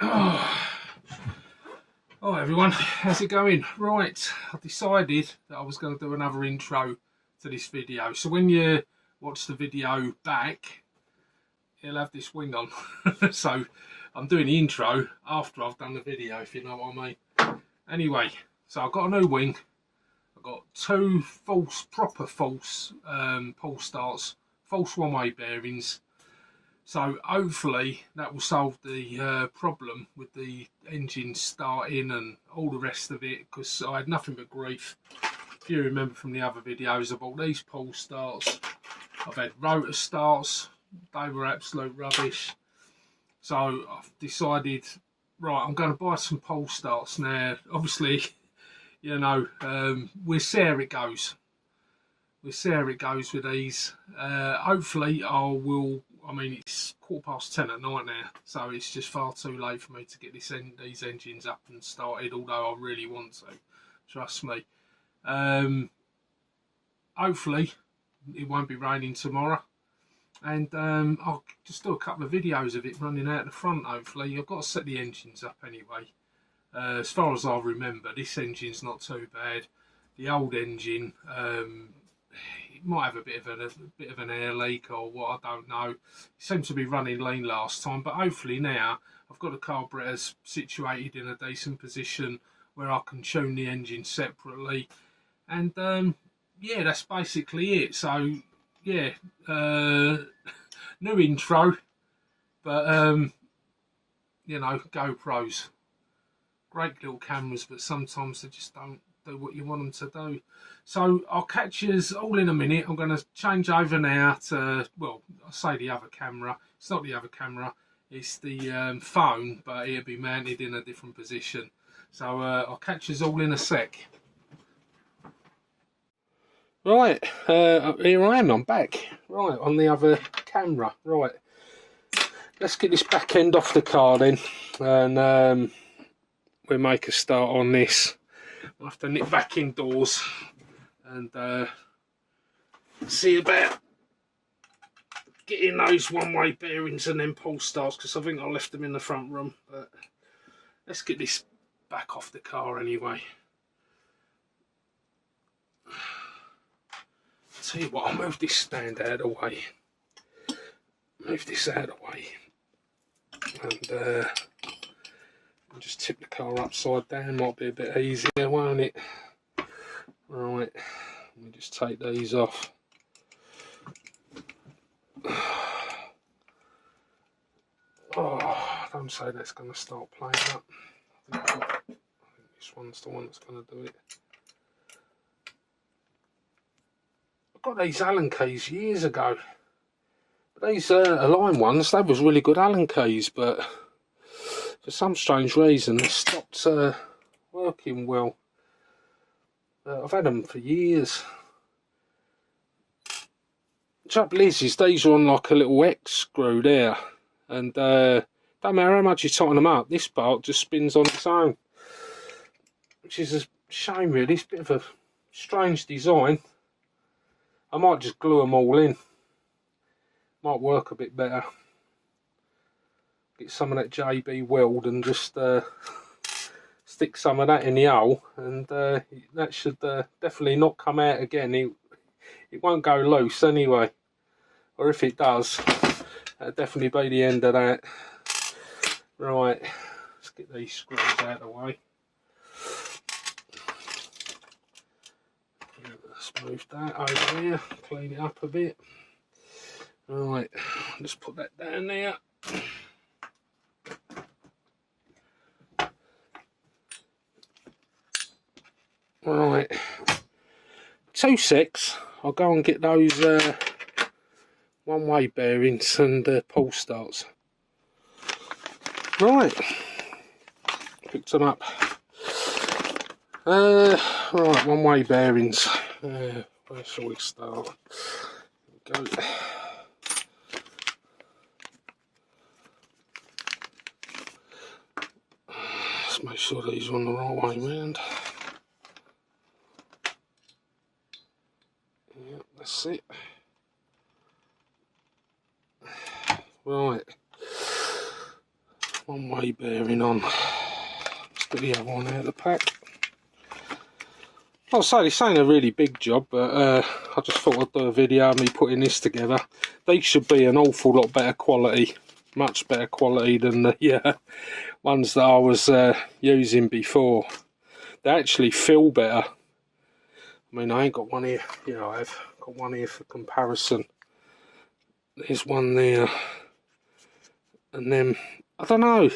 Oh everyone, how's it going? Right, I decided that I was going to do another intro to this video. So when you watch the video back, it'll have this wing on. So I'm doing the intro after I've done the video, if you know what I mean. Anyway, so I've got a new wing. I've got two proper false pull starts, false one-way bearings. So hopefully that will solve the problem with the engine starting and all the rest of it, because I had nothing but grief. If you remember from the other videos, I bought these pull starts. I've had rotor starts, they were absolute rubbish. So I've decided, right, I'm going to buy some pull starts now. Obviously, you know, we'll see how it goes. We'll see how it goes with these. Hopefully I mean, it's 10:15 at night now, so it's just far too late for me to get these engines up and started, although I really want to, trust me. Hopefully it won't be raining tomorrow, and I'll just do a couple of videos of it running out the front. Hopefully I've got to set the engines up anyway. As far as I remember, this engine's not too bad. The old engine, it might have a bit of an air leak or what, I don't know. It seemed to be running lean last time, but hopefully now I've got the carburetors situated in a decent position where I can tune the engine separately, and yeah, that's basically it. So yeah, new intro, but you know, GoPros, great little cameras, but sometimes they just don't do what you want them to do. So I'll catch you all in a minute. I'm going to change over now to, well, I say the other camera. It's not the other camera, it's the phone, but it'll be mounted in a different position. So I'll catch you all in a sec. Right, here I am, I'm back. Right, on the other camera. Right, let's get this back end off the car then, and we'll make a start on this. I'll have to nip back indoors and see about getting those one-way bearings and then pull starts, because I think I left them in the front room. But let's get this back off the car anyway. Tell you what, I'll move this stand out of the way. Move this out of the way. And I'll just tip the car upside down. Might be a bit easier, won't it? Right, let me just take these off. Oh, don't say that's going to start playing up. I think this one's the one that's going to do it. I got these Allen keys years ago. But these Align ones, they was really good Allen keys, but for some strange reason they stopped working well. I've had them for years. The trouble is these are on like a little X screw there, and don't matter how much you tighten them up, this part just spins on its own, which is a shame really. It's a bit of a strange design. I might just glue them all in, might work a bit better. Get some of that JB Weld and just stick some of that in the hole, and that should definitely not come out again. It won't go loose anyway, or if it does, that'll definitely be the end of that. Right, let's get these screws out of the way. Let's move that over here, clean it up a bit. Right, just put that down there. Right, 2 secs. I'll go and get those one-way bearings and pull starts. Right, picked them up. Right, one-way bearings. Where shall we start? Here we go. Let's make sure these are on the right way round. Yeah, that's it. Right. one way bearing on. Let's get the other one out of the pack. I'll say this ain't a really big job, but I just thought I'd do a video of me putting this together. These should be an awful lot better quality, much better quality than the ones that I was using before. They actually feel better. I mean, I ain't got one here. Yeah, I have got one here for comparison. There's one there, and then I don't know.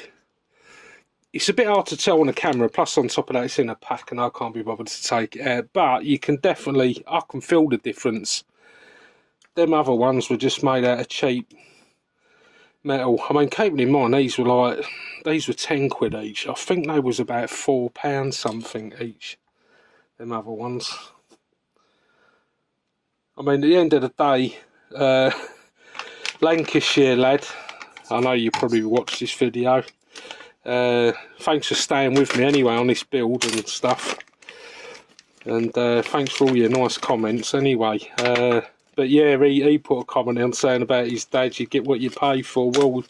It's a bit hard to tell on the camera, plus on top of that it's in a pack and I can't be bothered to take it out, but you can definitely, I can feel the difference. Them other ones were just made out of cheap metal. I mean, keeping in mind these were 10 quid each. I think they was about £4 something each, them other ones. I mean, at the end of the day, Lancashire lad, I know you probably watched this video. Thanks for staying with me anyway on this build and stuff, and thanks for all your nice comments anyway. But yeah, he put a comment on saying about his dad, you get what you pay for. Well,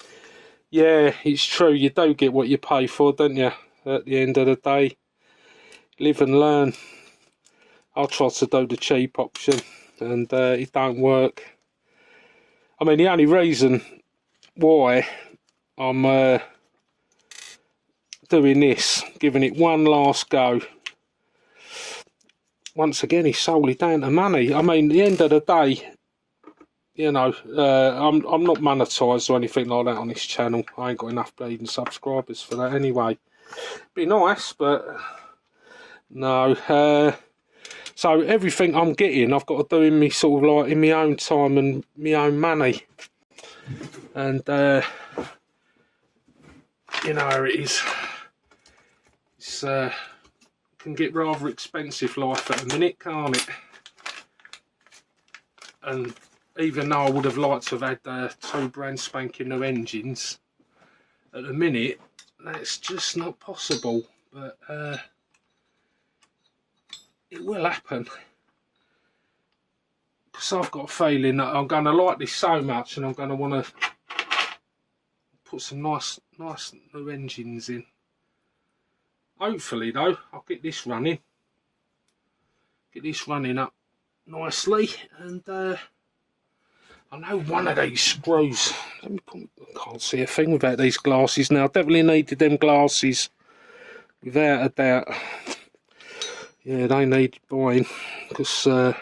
yeah, it's true, you do get what you pay for, don't you, at the end of the day. Live and learn. I'll try to do the cheap option, and it don't work. I mean, the only reason why I'm doing this, giving it one last go, once again, it's solely down to money. I mean, at the end of the day, you know, I'm not monetised or anything like that on this channel. I ain't got enough bleeding subscribers for that anyway. Be nice, but no. So everything I'm getting, I've got to do in me sort of like in my own time and my own money, and you know how it is. It's can get rather expensive life at the minute, can't it? And even though I would have liked to have had 2 brand spanking new engines, at the minute that's just not possible. But it will happen, because I've got a feeling that I'm going to like this so much, and I'm going to want to put some nice new engines in. Hopefully though, I'll get this running up nicely, and I know one of these screws, let me put, I can't see a thing without these glasses now. I definitely needed them glasses, without a doubt. Yeah, they need buying, because I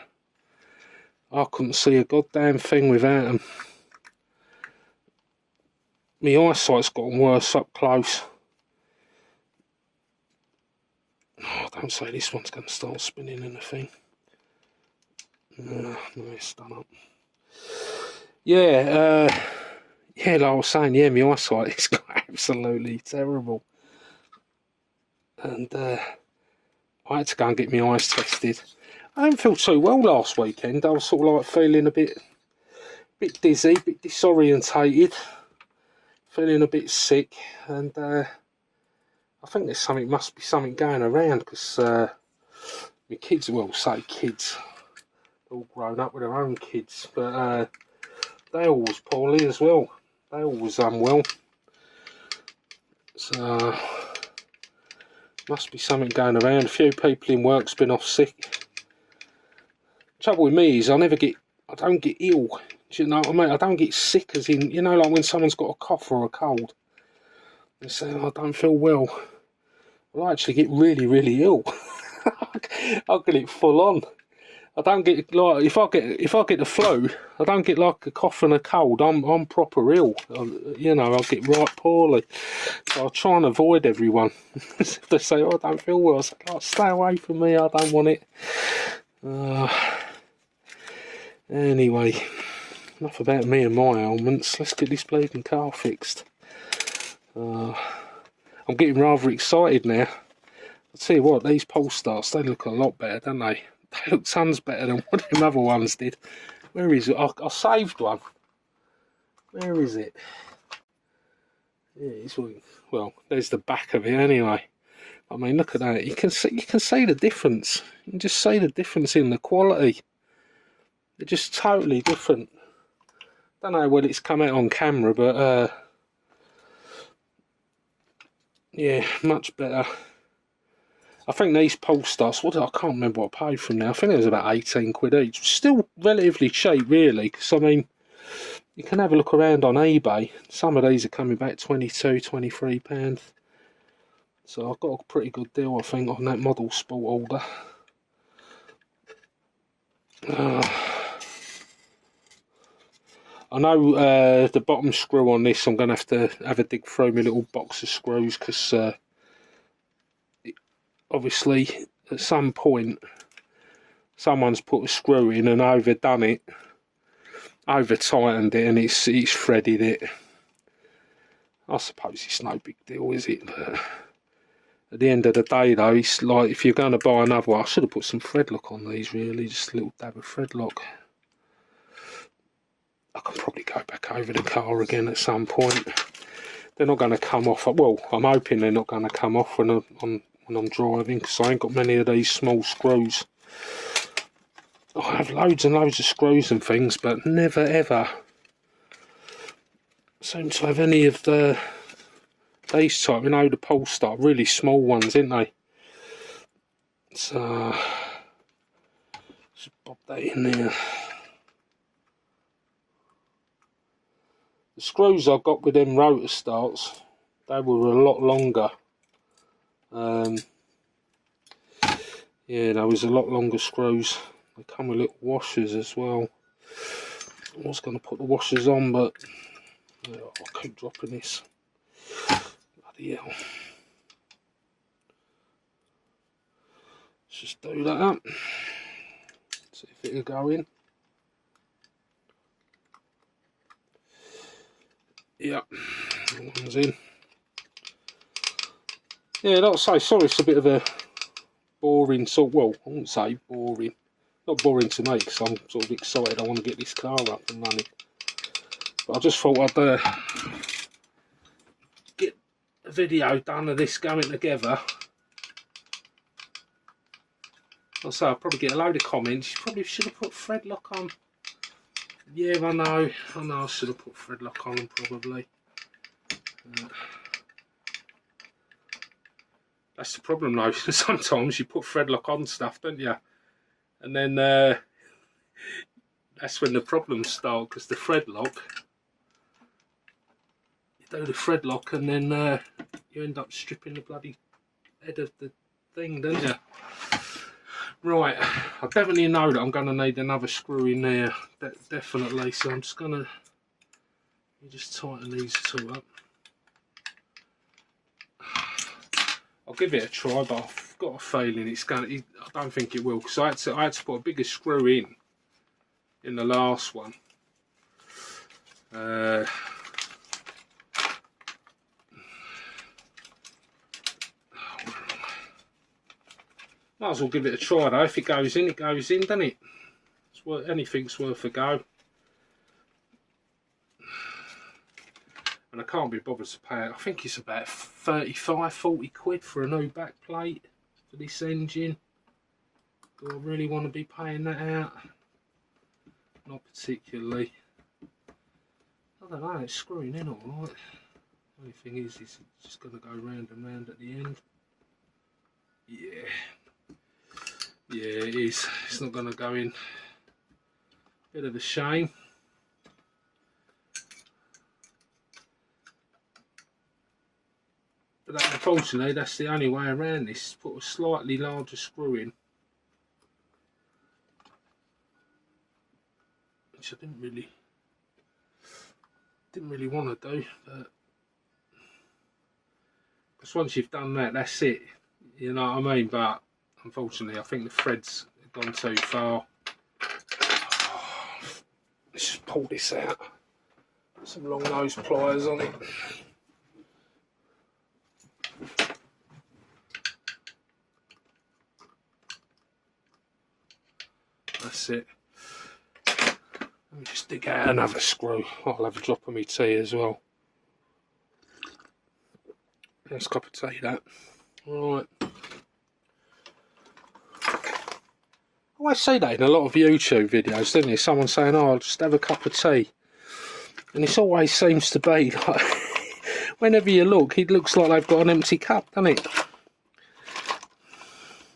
couldn't see a goddamn thing without them. My eyesight's gotten worse up close. Oh, don't say this one's going to start spinning in the thing. No, it's done up. Yeah, yeah, like I was saying, yeah, my eyesight is absolutely terrible. And I had to go and get my eyes tested. I didn't feel too well last weekend. I was sort of like feeling a bit dizzy, a bit disorientated, feeling a bit sick, and I think there's must be something going around, because my kids, well, say kids, they're all grown up with their own kids, but they all was poorly as well. They all was unwell. So must be something going around. A few people in work's been off sick. Trouble with me is I don't get ill. Do you know what I mean? I don't get sick, as in, you know, like when someone's got a cough or a cold. They say, oh, I don't feel well. I actually get really, really ill. I'll get it full on. I don't get, like, if I get the flu, I don't get like a cough and a cold. I'm proper ill. You know, I'll get right poorly. So I'll try and avoid everyone. If they say, oh, I don't feel well, I say, oh, stay away from me, I don't want it. Anyway, enough about me and my ailments. Let's get this bleeding car fixed. I'm getting rather excited now. I'll tell you what, these Polestars, they look a lot better, don't they? They look tons better than what them other ones did. Where is it? I saved one. Where is it? Yeah, it's, well, there's the back of it anyway. I mean, look at that. You can see the difference. You can just see the difference in the quality. They're just totally different. Don't know whether it's come out on camera, but Yeah, much better. I think these Polestars, I can't remember what I paid for them now. I think it was about 18 quid each. Still relatively cheap, really, because I mean, you can have a look around on eBay. Some of these are coming back £22, £23. So I've got a pretty good deal, I think, on that Model Sport order. I know the bottom screw on this, I'm going to have a dig through my little box of screws, because obviously at some point someone's put a screw in and overdone it, over tightened it, and it's threaded it. I suppose it's no big deal, is it? But at the end of the day though, it's like, if you're going to buy another one, I should have put some thread lock on these, really, just a little dab of thread lock. I can probably go back over the car again at some point. They're not going to come off, well, I'm hoping they're not going to come off when I'm driving, because I ain't got many of these small screws. I have loads and loads of screws and things, but never ever seem to have any of these type, you know, the Polestar, really small ones, aren't they? So just pop that in there. The screws I got with them rotor starts, they were a lot longer. Yeah, there was a lot longer screws. They come with little washers as well. I was going to put the washers on, but I'll keep dropping this. Bloody hell. Let's just do that up. See if it'll go in. Yep, that one's in. Yeah, like I say, sorry it's a bit of a boring sort, well, I wouldn't say boring. Not boring to me, because I'm sort of excited, I want to get this car up and running. But I just thought I'd get a video done of this going together. Also, I'll probably get a load of comments. You probably should have put thread lock on. Yeah, I know I should have put thread lock on them, probably. That's the problem though, sometimes you put thread lock on stuff, don't you? And then that's when the problems start, because the thread lock, you do the thread lock and then you end up stripping the bloody head of the thing, don't you? Right, I definitely know that I'm going to need another screw in there, definitely, so I'm just going to just tighten these two up. I'll give it a try, but I've got a feeling it's going to, I don't think it will, because I had to put a bigger screw in the last one. Might as well give it a try though. If it goes in, it goes in, doesn't it? It's worth, anything's worth a go. And I can't be bothered to pay it. I think it's about 35, 40 quid for a new back plate for this engine. Do I really want to be paying that out? Not particularly. I don't know, it's screwing in alright. Only thing is it's just going to go round and round at the end. Yeah. Yeah, it is. It's not going to go in. Bit of a shame. But that, unfortunately, that's the only way around this. Put a slightly larger screw in, which I didn't really want to do. But because once you've done that, that's it. You know what I mean? But unfortunately, I think the threads have gone too far. Let's just pull this out. Some long nose pliers on it. That's it. Let me just dig out another screw. I'll have a drop of my tea as well. Nice cup of tea, that. Right. I always say that in a lot of YouTube videos, don't you? Someone saying, oh, I'll just have a cup of tea. And it always seems to be like, whenever you look, it looks like they've got an empty cup, doesn't it?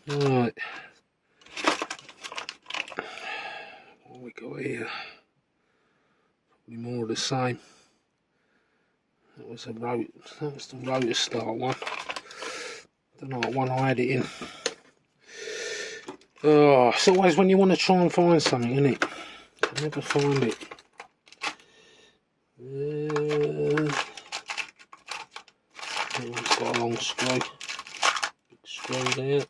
Right. What we got here? Probably more of the same. That was the rotor start one. Don't know what one I had it in. Oh, it's always when you want to try and find something, isn't it? I never find it. That one's got a long screw. Big screw there.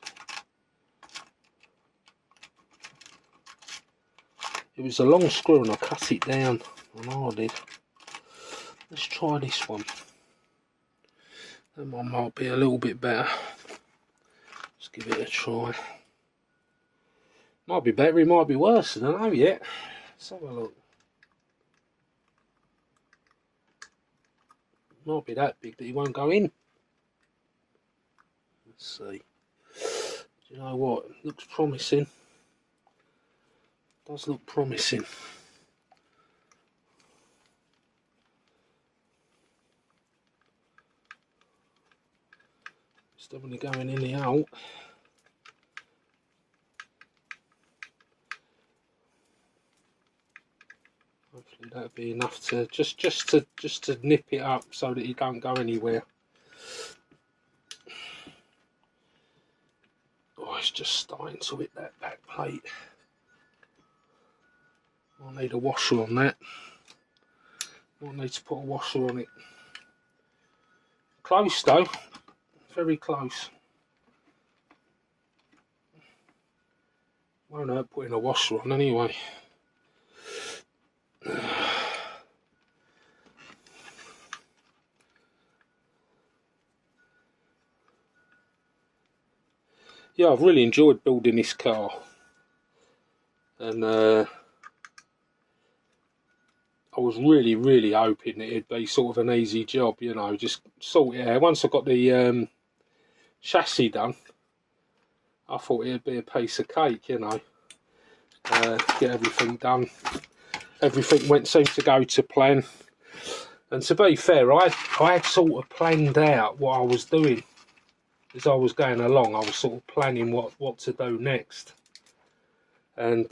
It was a long screw and I cut it down. I know I did. Let's try this one. That one might be a little bit better. Let's give it a try. Might be better, it might be worse, I don't know yet. Let's have a look. Might be that big that he won't go in. Let's see. Do you know what? It looks promising. Does look promising. It's definitely going in the out. Hopefully that'll be enough to just to nip it up so that you don't go anywhere. Oh, it's just starting to hit that back plate. I need a washer on that. I need to put a washer on it. Close though, very close. Won't hurt putting a washer on anyway. Yeah, I've really enjoyed building this car, and I was really hoping that it'd be sort of an easy job, you know, just sort it out. Once I got the chassis done, I thought it'd be a piece of cake, you know. Get everything done. Everything seemed to go to plan. And to be fair, I had sort of planned out what I was doing. As I was going along, I was sort of planning what to do next. And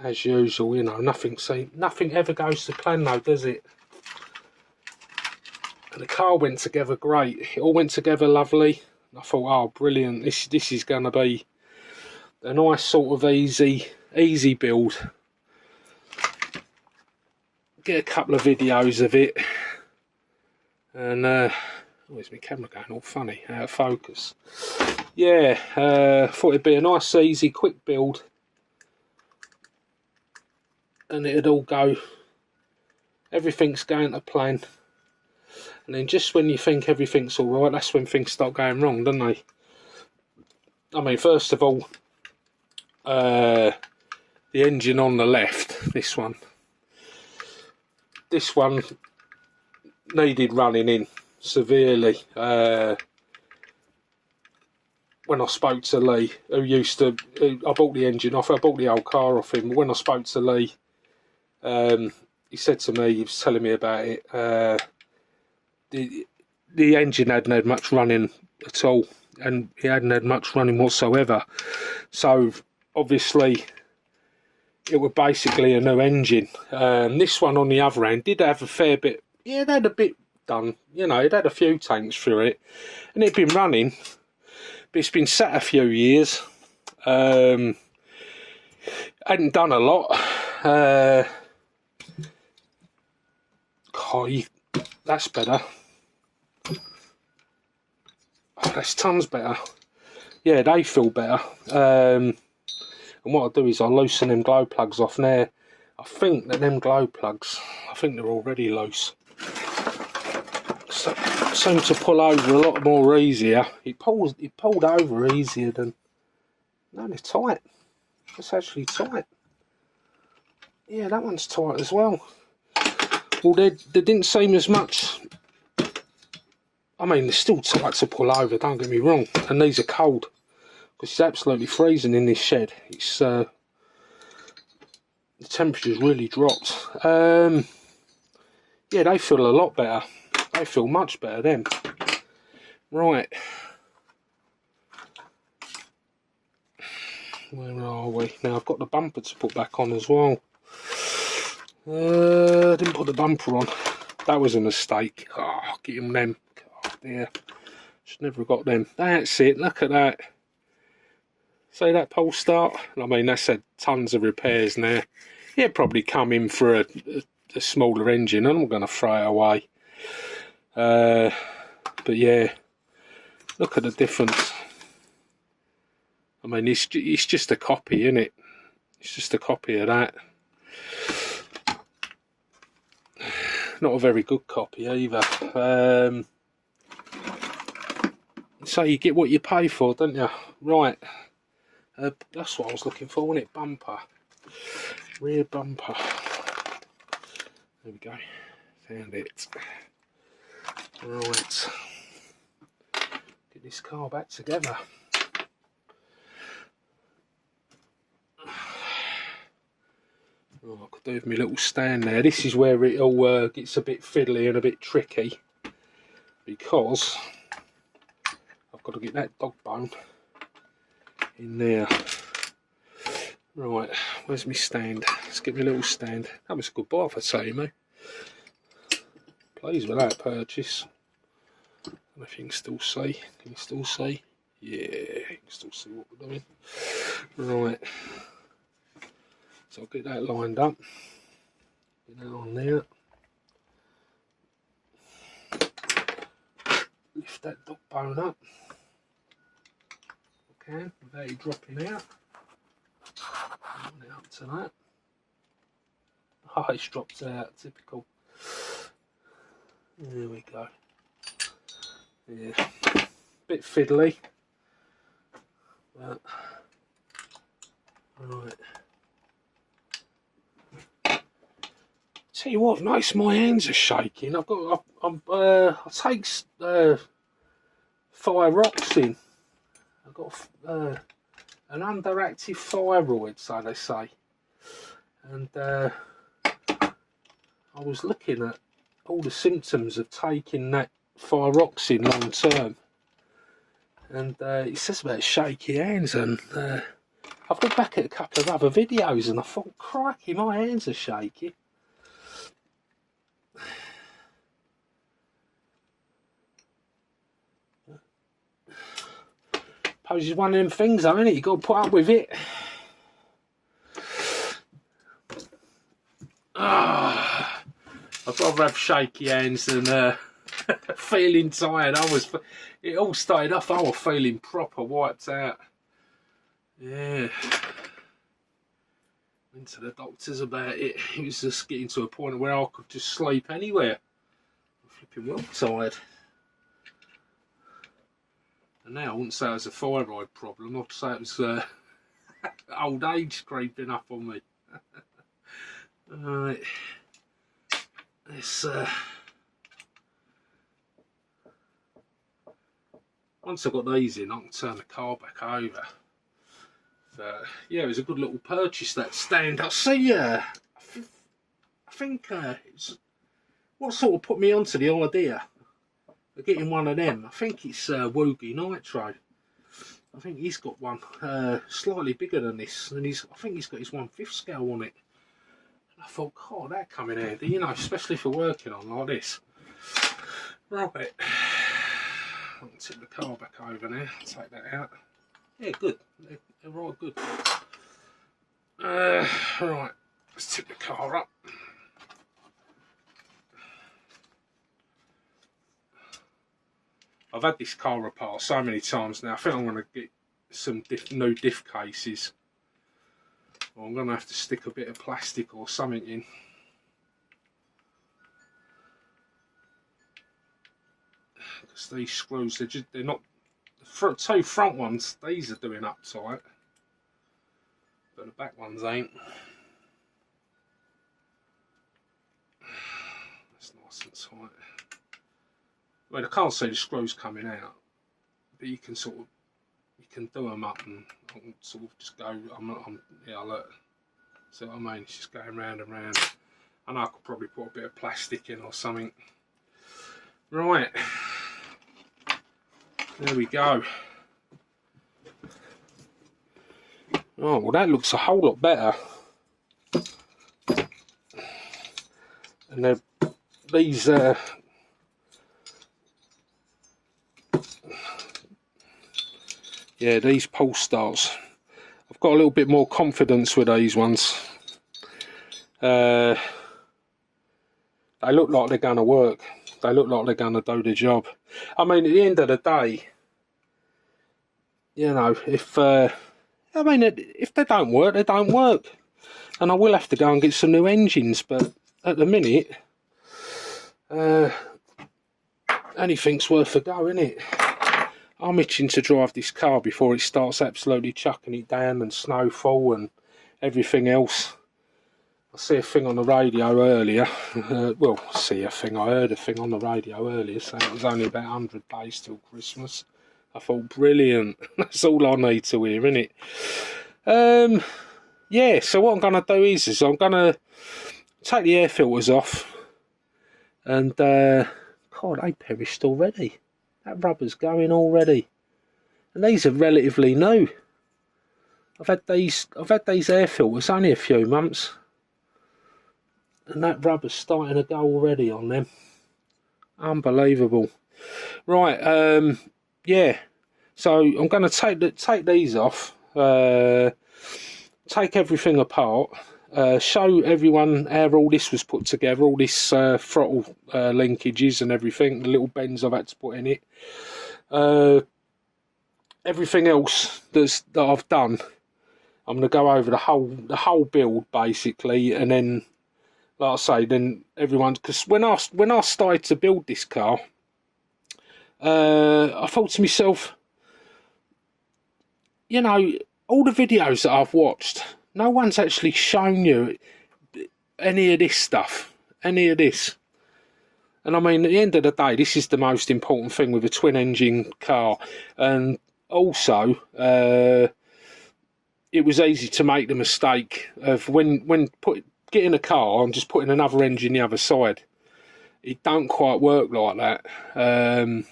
as usual, you know, nothing ever goes to plan though, does it? And the car went together great. It all went together lovely. I thought, oh, brilliant! This is going to be a nice sort of easy build. Get a couple of videos of it, and where's my camera going all funny, out of focus. Yeah, thought it'd be a nice, easy, quick build, and it'd all go. Everything's going to plan, and then just when you think everything's all right, that's when things start going wrong, don't they? I mean, first of all, the engine on the left, this one needed running in severely. When I spoke to Lee, I bought the engine off, I bought the old car off him. When I spoke to Lee, he said to me, he was telling me about it, the engine hadn't had much running at all, and he hadn't had much running whatsoever. So obviously it was basically a new engine. This one on the other hand did have a fair bit, yeah, it had a bit done, you know, it had a few tanks through it, and it'd been running, but it's been sat a few years. Hadn't done a lot. That's better. Oh, that's tons better. Yeah, they feel better. And what I'll do is I'll loosen them glow plugs off now. I think that them glow plugs, I think they're already loose. So, seem to pull over a lot more easier. It pulled over easier than. No, they're tight. It's actually tight. Yeah, that one's tight as well. Well, they didn't seem as much. I mean, they're still tight to pull over, don't get me wrong. And these are cold, because it's absolutely freezing in this shed. It's the temperature's really dropped. yeah, they feel a lot better. They feel much better then. Right. Where are we? Now I've got the bumper to put back on as well. Didn't put the bumper on. That was a mistake. Oh, getting them. Oh dear. Should never have got them. That's it. Look at that. See that pole start? I mean, that's had tons of repairs now. It'd probably come in for a smaller engine, and I'm going to throw it away. But yeah, look at the difference. I mean, it's just a copy, isn't it? It's just a copy of that. Not a very good copy either. So you get what you pay for, don't you? Right. That's what I was looking for, wasn't it? Bumper. Rear bumper. There we go. Found it. Right. Get this car back together. Oh, I could do with my little stand there. This is where it all gets a bit fiddly and a bit tricky, because I've got to get that dog bone in there. Right, where's my stand? Let's get my little stand. That was a good buy, if I say, mate. Pleased with that purchase. I don't know if you can still see. Can you still see? Yeah, you can still see what we're doing. Right. So I'll get that lined up. Get that on there. Lift that dog bone up. Okay, without it dropping out. Put it up to that. Oh, it's dropped out, typical. There we go. Yeah, bit fiddly. But, right. Tell you what, notice my hands are shaking. I take thyroxine. I've got an underactive thyroid, so they say. And I was looking at all the symptoms of taking that thyroxine long term, and it says about shaky hands, and I've looked back at a couple of other videos and I thought, crikey, my hands are shaky. Suppose it's one of them things though, isn't it? You've got to put up with it. I'd rather have shaky hands than feeling tired. It all started off, I was feeling proper wiped out. Yeah. Went to the doctors about it. It was just getting to a point where I could just sleep anywhere. I'm flipping well tired. And now I wouldn't say it was a thyroid problem, I'd say it was old age creeping up on me. Alright. Let's once I've got these in, I can turn the car back over. But yeah, it was a good little purchase, that stand. I see, I think it's what sort of put me onto the idea of getting one of them. I think it's Woogie Nitro. I think he's got one slightly bigger than this, and I think he's got his 1/5 scale on it. And I thought, God, that come in handy, you know, especially for working on like this. Right. I can tip the car back over now, take that out. Yeah, good. They're right good. Right, let's tip the car up. I've had this car apart so many times now. I think I'm going to get some new diff cases. Or I'm going to have to stick a bit of plastic or something in. Because these screws, they're not, the two front ones, these are doing up tight, but the back ones ain't. That's nice and tight. Well, I can't see the screws coming out, but you can sort of, you can do them up and sort of just go, yeah, look, see what I mean, it's just going round and round. I know I could probably put a bit of plastic in or something. Right, there we go. Oh, well, that looks a whole lot better. And these yeah, these Polestars, I've got a little bit more confidence with these ones. They look like they're going to work. They look like they're going to do the job. I mean, at the end of the day, you know, if they don't work, they don't work. And I will have to go and get some new engines, but at the minute, anything's worth a go, isn't it? I'm itching to drive this car before it starts absolutely chucking it down and snowfall and everything else. I see a thing on the radio earlier. I heard a thing on the radio earlier saying it was only about 100 days till Christmas. I thought, brilliant. That's all I need to hear, innit? Yeah, so what I'm going to do is I'm going to take the air filters off. And, God, they perished already. That rubber's going already. And these are relatively new. I've had these air filters only a few months. And that rubber's starting to go already on them. Unbelievable. Right, yeah. So I'm going to take these off. Take everything apart. Show everyone how all this was put together. All this throttle linkages and everything. The little bends I've had to put in it. Everything else that I've done. I'm going to go over the whole build basically, and then, like I say, then everyone, because when I started to build this car, I thought to myself, you know, all the videos that I've watched, no one's actually shown you any of this stuff, any of this. And I mean, at the end of the day, this is the most important thing with a twin engine car. And also, it was easy to make the mistake of when getting a car and just putting another engine the other side. It don't quite work like that.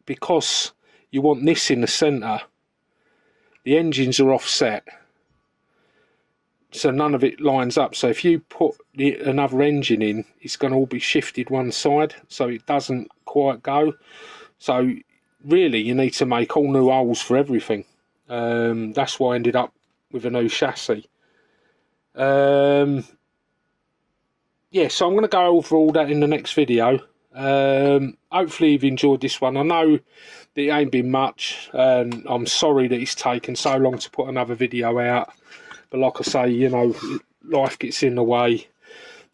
Because you want this in the centre, the engines are offset, so none of it lines up. So if you put another engine in, it's going to all be shifted one side, so it doesn't quite go. So really, you need to make all new holes for everything. That's why I ended up with a new chassis. Yeah, so I'm going to go over all that in the next video. Hopefully you've enjoyed this one. I know that it ain't been much, and I'm sorry that it's taken so long to put another video out, but like I say, you know, life gets in the way.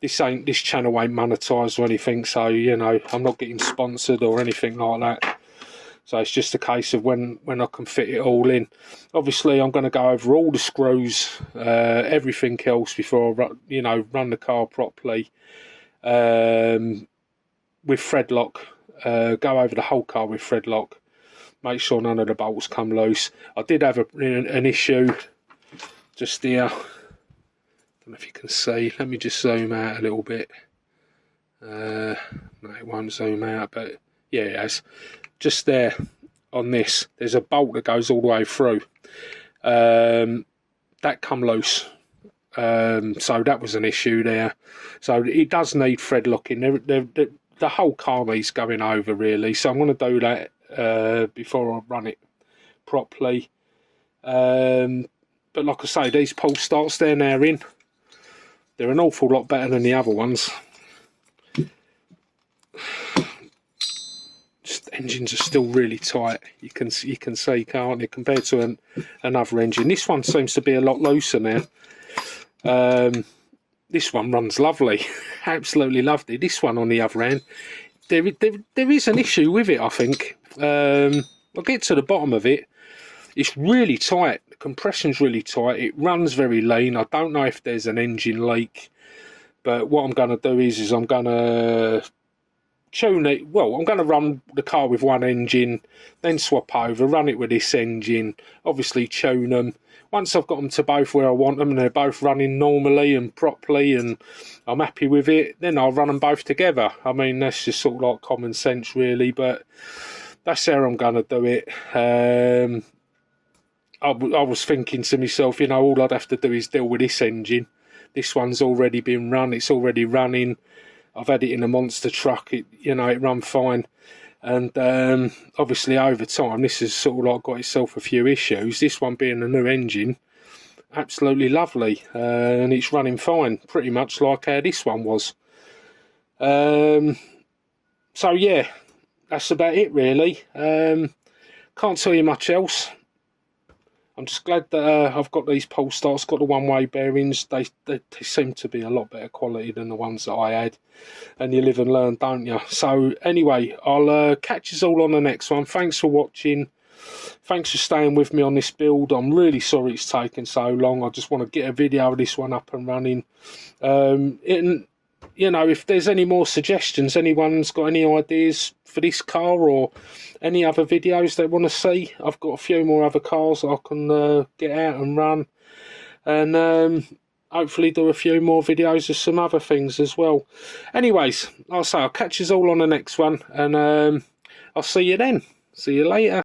This channel ain't monetized or anything, so you know, I'm not getting sponsored or anything like that. So it's just a case of when I can fit it all in. Obviously, I'm going to go over all the screws, everything else before I, you know, run the car properly. With thread lock, go over the whole car with thread lock. Make sure none of the bolts come loose. I did have an issue just here. Don't know if you can see. Let me just zoom out a little bit. No, it won't zoom out, but yeah, it has. Just there on this, there's a bolt that goes all the way through. That come loose. So that was an issue there. So it does need thread locking. The whole car needs going over really. So I'm going to do that before I run it properly. But like I say, these Polestars they're now in. They're an awful lot better than the other ones. Engines are still really tight. You can see, can't you, compared to another engine. This one seems to be a lot looser now. This one runs lovely, absolutely lovely. This one, on the other hand, there is an issue with it, I think. I'll get to the bottom of it. It's really tight. The compression's really tight. It runs very lean. I don't know if there's an engine leak, but what I'm going to do is I'm going to tune it. Well, I'm going to run the car with one engine, then swap over, run it with this engine, obviously tune them. once I've got them to both where I want them and they're both running normally and properly and I'm happy with it, then I'll run them both together. I mean, that's just sort of like common sense really, but that's how I'm going to do it. I was thinking to myself, you know, all I'd have to do is deal with this engine. This one's already been run, it's already running. I've had it in a monster truck, it run fine. And obviously over time this has sort of like got itself a few issues. This one being a new engine, absolutely lovely, and it's running fine, pretty much like how this one was. So yeah, that's about it really. Can't tell you much else. I'm just glad that I've got these Polestars, got the one-way bearings. They seem to be a lot better quality than the ones that I had. And you live and learn, don't you? So anyway, I'll catch us all on the next one. Thanks for watching. Thanks for staying with me on this build. I'm really sorry it's taken so long. I just want to get a video of this one up and running. You know, if there's any more suggestions, anyone's got any ideas for this car or any other videos they want to see, I've got a few more other cars I can get out and run, and hopefully do a few more videos of some other things as well. Anyways, I'll catch you all on the next one, and I'll see you then. See you later.